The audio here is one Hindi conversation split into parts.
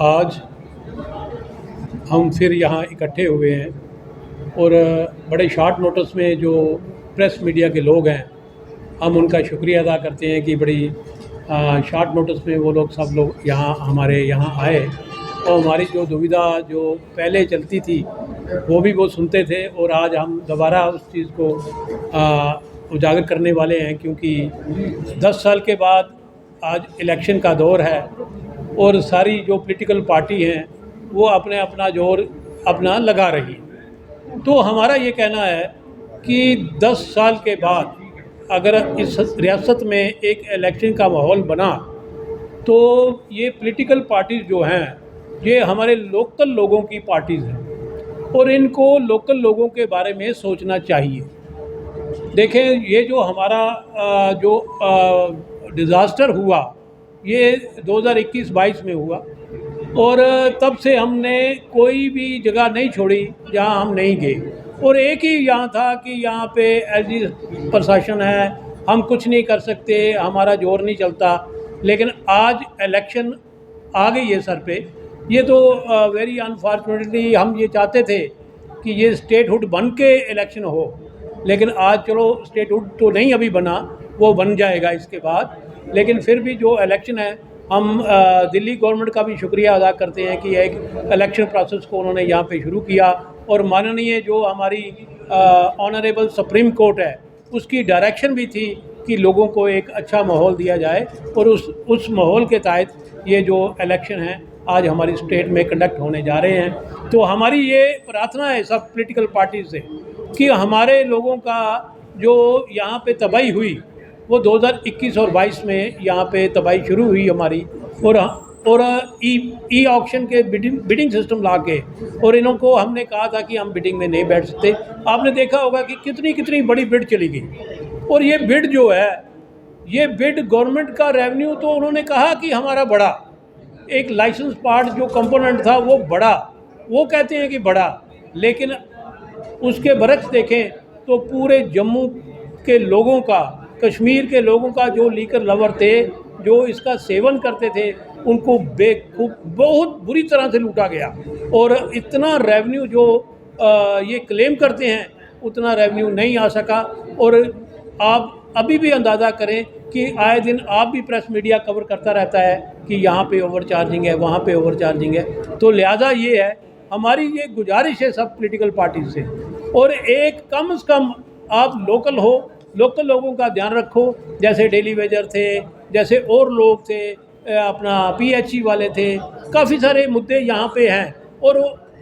आज हम फिर यहाँ इकट्ठे हुए हैं और बड़े शॉर्ट नोटिस में जो प्रेस मीडिया के लोग हैं, हम उनका शुक्रिया अदा करते हैं कि बड़ी शॉर्ट नोटिस में वो लोग सब लोग यहाँ हमारे यहाँ आए और हमारी जो दुविधा जो पहले चलती थी वो भी वो सुनते थे। और आज हम दोबारा उस चीज़ को उजागर करने वाले हैं, क्योंकि 10 साल के बाद आज इलेक्शन का दौर है और सारी जो पॉलिटिकल पार्टी हैं वो अपने अपना जोर अपना लगा रही। तो हमारा ये कहना है कि 10 साल के बाद अगर इस रियासत में एक इलेक्शन का माहौल बना तो ये पॉलिटिकल पार्टीज़ जो हैं ये हमारे लोकल लोगों की पार्टीज़ हैं और इनको लोकल लोगों के बारे में सोचना चाहिए। देखें, ये जो हमारा जो डिज़ास्टर हुआ ये 2021-22 में हुआ और तब से हमने कोई भी जगह नहीं छोड़ी जहां हम नहीं गए। और एक ही यहाँ था कि यहाँ पे एलजी प्रशासन है, हम कुछ नहीं कर सकते, हमारा जोर नहीं चलता। लेकिन आज इलेक्शन आ गई है सर पे। ये तो वेरी अनफॉर्चुनेटली हम ये चाहते थे कि ये स्टेटहुड बन के इलेक्शन हो, लेकिन आज चलो स्टेटहुड तो नहीं अभी बना, वो बन जाएगा इसके बाद। लेकिन फिर भी जो इलेक्शन है, हम दिल्ली गवर्नमेंट का भी शुक्रिया अदा करते हैं कि एक इलेक्शन प्रोसेस को उन्होंने यहाँ पे शुरू किया और माननीय जो हमारी ऑनरेबल सुप्रीम कोर्ट है उसकी डायरेक्शन भी थी कि लोगों को एक अच्छा माहौल दिया जाए और उस माहौल के तहत ये जो इलेक्शन है आज हमारी स्टेट में कंडक्ट होने जा रहे हैं। तो हमारी ये प्रार्थना है सब पॉलिटिकल पार्टी से कि हमारे लोगों का जो यहाँ पे तबाही हुई वो 2021 और 22 में यहाँ पे तबाही शुरू हुई हमारी, और ई ऑक्शन के बिडिंग सिस्टम ला के, और इनको हमने कहा था कि हम बिडिंग में नहीं बैठ सकते। आपने देखा होगा कि कितनी बड़ी बिड चली गई और ये बिड जो है, ये बिड गवर्नमेंट का रेवेन्यू तो उन्होंने कहा कि हमारा बड़ा एक लाइसेंस पार्ट जो कंपोनेंट था वो बड़ा, वो कहते हैं कि बड़ा, लेकिन उसके बरक्स देखें तो पूरे जम्मू के लोगों का, कश्मीर के लोगों का जो लीकर लवर थे, जो इसका सेवन करते थे, उनको बेवकूफ़ बहुत बुरी तरह से लूटा गया। और इतना रेवेन्यू जो ये क्लेम करते हैं उतना रेवेन्यू नहीं आ सका। और आप अभी भी अंदाज़ा करें कि आए दिन आप भी प्रेस मीडिया कवर करता रहता है कि यहाँ पे ओवर चार्जिंग है, वहाँ पे ओवर चार्जिंग है। तो लिहाजा ये है, हमारी ये गुजारिश है सब पॉलिटिकल पार्टी से, और एक कम से कम आप लोकल हो, लोकल लोगों का ध्यान रखो। जैसे डेली वेजर थे, जैसे और लोग थे, अपना पीएचई वाले थे, काफ़ी सारे मुद्दे यहाँ पे हैं। और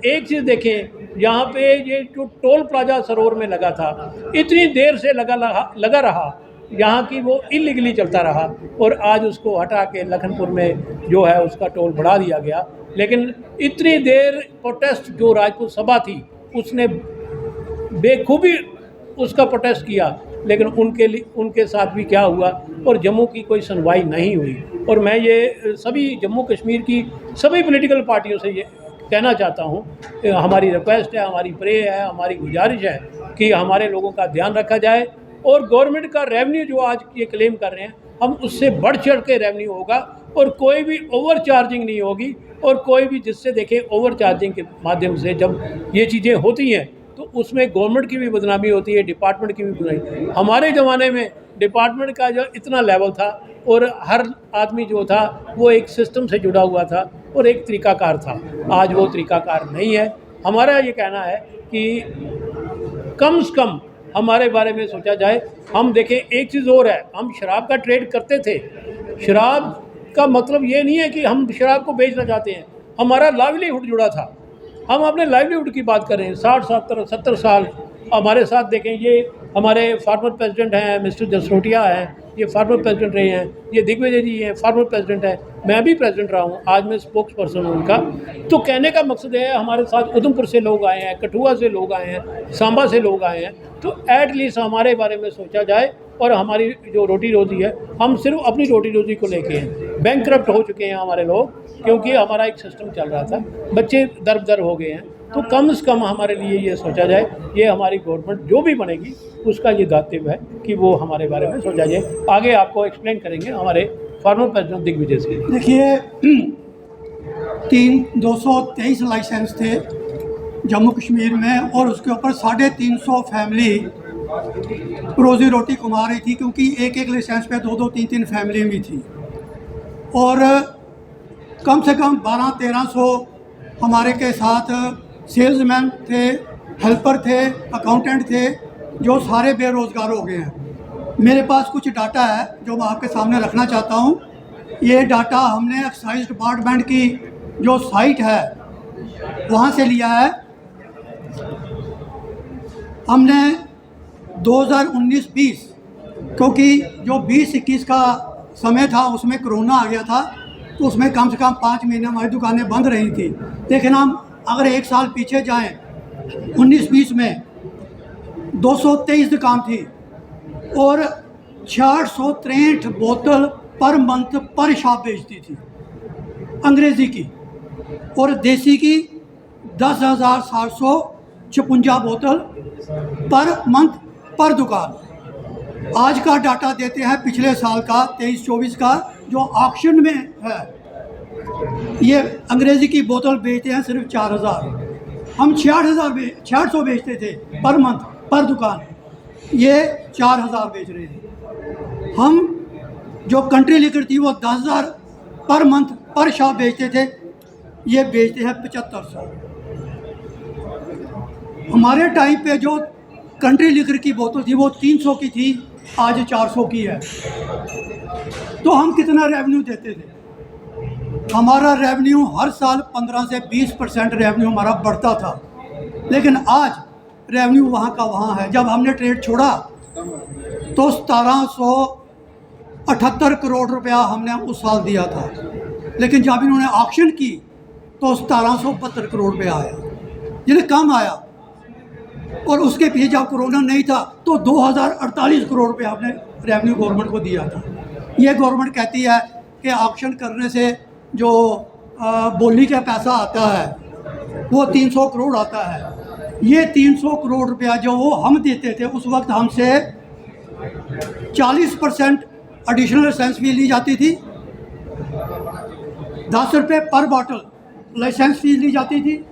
एक चीज़ देखें, यहाँ पे ये जो टोल प्लाजा सरोवर में लगा था, इतनी देर से लगा रहा, यहाँ की वो इलीगली चलता रहा और आज उसको हटा के लखनपुर में जो है उसका टोल बढ़ा दिया गया। लेकिन इतनी देर प्रोटेस्ट जो राजपूत सभा थी उसने बेखूबी उसका प्रोटेस्ट किया, लेकिन उनके साथ भी क्या हुआ, और जम्मू की कोई सुनवाई नहीं हुई। और मैं ये सभी जम्मू कश्मीर की सभी पॉलिटिकल पार्टियों से ये कहना चाहता हूँ, हमारी रिक्वेस्ट है, हमारी प्रे है, हमारी गुजारिश है कि हमारे लोगों का ध्यान रखा जाए और गवर्नमेंट का रेवेन्यू जो आज ये क्लेम कर रहे हैं, हम उससे बढ़ चढ़ के रेवेन्यू होगा और कोई भी ओवर चार्जिंग नहीं होगी। और कोई भी जिससे देखें ओवर चार्जिंग के माध्यम से जब ये चीज़ें होती हैं तो उसमें गवर्नमेंट की भी बदनामी होती है, डिपार्टमेंट की भी बदनामी। हमारे ज़माने में डिपार्टमेंट का जो इतना लेवल था और हर आदमी जो था वो एक सिस्टम से जुड़ा हुआ था और एक तरीकाकार था, आज वो तरीकाकार नहीं है। हमारा ये कहना है कि कम से कम हमारे बारे में सोचा जाए। हम देखें, एक चीज़ और है, हम शराब का ट्रेड करते थे। शराब का मतलब ये नहीं है कि हम शराब को बेचना चाहते हैं, हमारा लाइवलीहुड जुड़ा था। हम अपने लाइवलीहुड की बात कर रहे हैं, 60-70 साल हमारे साथ। देखें, ये हमारे फार्मर प्रेसिडेंट हैं, मिस्टर जसरोटिया हैं, ये फार्मर प्रेसिडेंट रहे हैं, ये दिग्विजय जी हैं, फार्मर प्रेसिडेंट हैं, मैं भी प्रेसिडेंट रहा हूँ, आज मैं स्पोक्स पर्सन हूँ उनका। तो कहने का मकसद है, हमारे साथ उधमपुर से लोग आए हैं, कठुआ से लोग आए हैं, सांबा से लोग आए हैं, तो एटलीस्ट हमारे बारे में सोचा जाए। और हमारी जो रोटी रोजी है, हम सिर्फ अपनी रोटी रोजी को लेके हैं। बैंकरप्ट हो चुके हैं हमारे लोग, क्योंकि हमारा एक सिस्टम चल रहा था, बच्चे दर हो गए हैं। तो कम से कम हमारे लिए ये सोचा जाए, ये हमारी गवर्नमेंट जो भी बनेगी उसका ये दायित्व है कि वो हमारे बारे में सोचा जाए। आगे आपको एक्सप्लेन करेंगे हमारे फार्मर प्रेसिडेंट दिग्विजय सिंह। देखिए 223 लाइसेंस थे जम्मू कश्मीर में और उसके ऊपर 350 फैमिली रोज़ी रोटी कमा रही थी, क्योंकि एक एक लाइसेंस पे 2-2 3-3 फैमिली भी थी। और कम से कम 1200-1300 हमारे के साथ सेल्समैन थे, हेल्पर थे, अकाउंटेंट थे, जो सारे बेरोज़गार हो गए हैं। मेरे पास कुछ डाटा है जो मैं आपके सामने रखना चाहता हूँ। ये डाटा हमने एक्साइज डिपार्टमेंट की जो साइट है वहाँ से लिया है। हमने 2019-20, क्योंकि जो 20-21 का समय था उसमें कोरोना आ गया था, तो उसमें कम से कम 5 महीने हमारी दुकानें बंद रही थी। लेकिन हम अगर एक साल पीछे जाएं, 19-20 में 223 दुकान थी और 663 बोतल पर मंथ पर शॉप बेचती थी अंग्रेज़ी की, और देसी की 10,756 बोतल पर मंथ पर दुकान। आज का डाटा देते हैं पिछले साल का 23-24 का जो ऑक्शन में है। ये अंग्रेज़ी की बोतल बेचते हैं सिर्फ 4,000, हम 600 बेचते थे पर मंथ पर दुकान, ये 4,000 बेच रहे थे। हम जो कंट्री लिकर थी वो 10,000 पर मंथ पर शॉप बेचते थे, ये बेचते हैं 7500। हमारे टाइम पे जो कंट्री लिकर की बोतल थी वो 300 की थी, आज 400 की है। तो हम कितना रेवेन्यू देते थे? हमारा रेवेन्यू हर साल 15 से 20% रेवेन्यू हमारा बढ़ता था, लेकिन आज रेवेन्यू वहाँ का वहाँ है। जब हमने ट्रेड छोड़ा तो 1778 करोड़ रुपया हमने उस साल दिया था, लेकिन जब इन्होंने ऑक्शन की तो 1772 करोड़ रुपया आया, यानी कम आया। और उसके पीछे जब कोरोना नहीं था तो 2048 करोड़ रुपया हमने रेवेन्यू गवर्नमेंट को दिया था। ये गवर्नमेंट कहती है कि ऑक्शन करने से जो बोली का पैसा आता है वो 300 करोड़ आता है। ये 300 करोड़ रुपया जो वो हम देते थे, उस वक्त हमसे 40% एडिशनल लाइसेंस फीस ली जाती थी, 10 रुपये पर बॉटल लाइसेंस फीस ली जाती थी,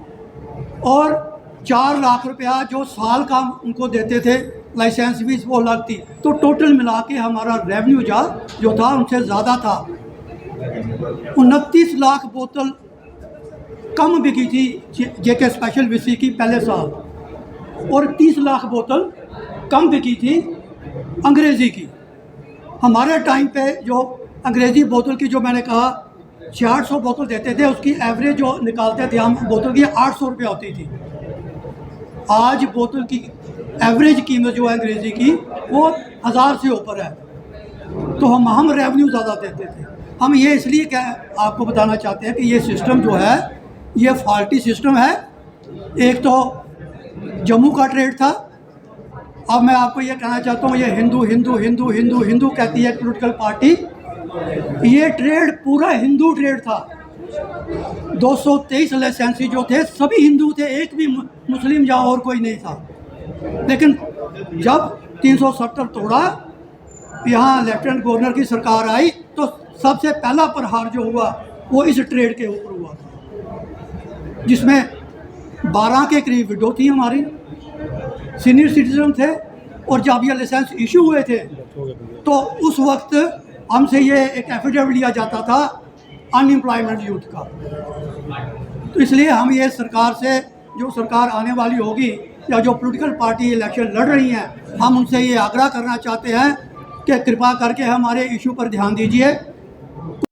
और 4 लाख रुपया जो साल का उनको देते थे लाइसेंस फीस वो अलग थी। तो टोटल मिला के हमारा रेवेन्यू जो था उनसे ज़्यादा था। 29 लाख बोतल कम बिकी थी जेके स्पेशल विस्की की पहले साल, और 30 लाख बोतल कम बिकी थी अंग्रेज़ी की। हमारे टाइम पे जो अंग्रेज़ी बोतल की जो मैंने कहा 600 बोतल देते थे, उसकी एवरेज जो निकालते थे हम बोतल की 800 रुपये होती थी। आज बोतल की एवरेज कीमत जो है अंग्रेज़ी की वो 1000 से ऊपर है। तो हम रेवेन्यू ज़्यादा देते थे। हम ये इसलिए क्या आपको बताना चाहते हैं कि ये सिस्टम जो है ये फॉल्टी सिस्टम है। एक तो जम्मू का ट्रेड था, अब मैं आपको ये कहना चाहता हूँ ये हिंदू हिंदू हिंदू हिंदू हिंदू कहती है पॉलिटिकल पार्टी, ये ट्रेड पूरा हिंदू ट्रेड था। 223 लाइसेंसी जो थे सभी हिंदू थे, एक भी मुस्लिम या और कोई नहीं था। लेकिन जब 370 तोड़ा, यहाँ लेफ्टिनेंट गवर्नर की सरकार आई, तो सबसे पहला प्रहार जो हुआ वो इस ट्रेड के ऊपर हुआ था, जिसमें 12 के करीब विडो थी हमारी, सीनियर सिटीजन थे। और जब ये लाइसेंस इशू हुए थे तो उस वक्त हमसे ये एक एफिडेविट लिया जाता था अनएम्प्लॉयमेंट यूथ का। तो इसलिए हम ये सरकार से, जो सरकार आने वाली होगी या जो पॉलिटिकल पार्टी इलेक्शन लड़ रही हैं, हम उनसे ये आग्रह करना चाहते हैं कि कृपा करके हमारे इशू पर ध्यान दीजिए।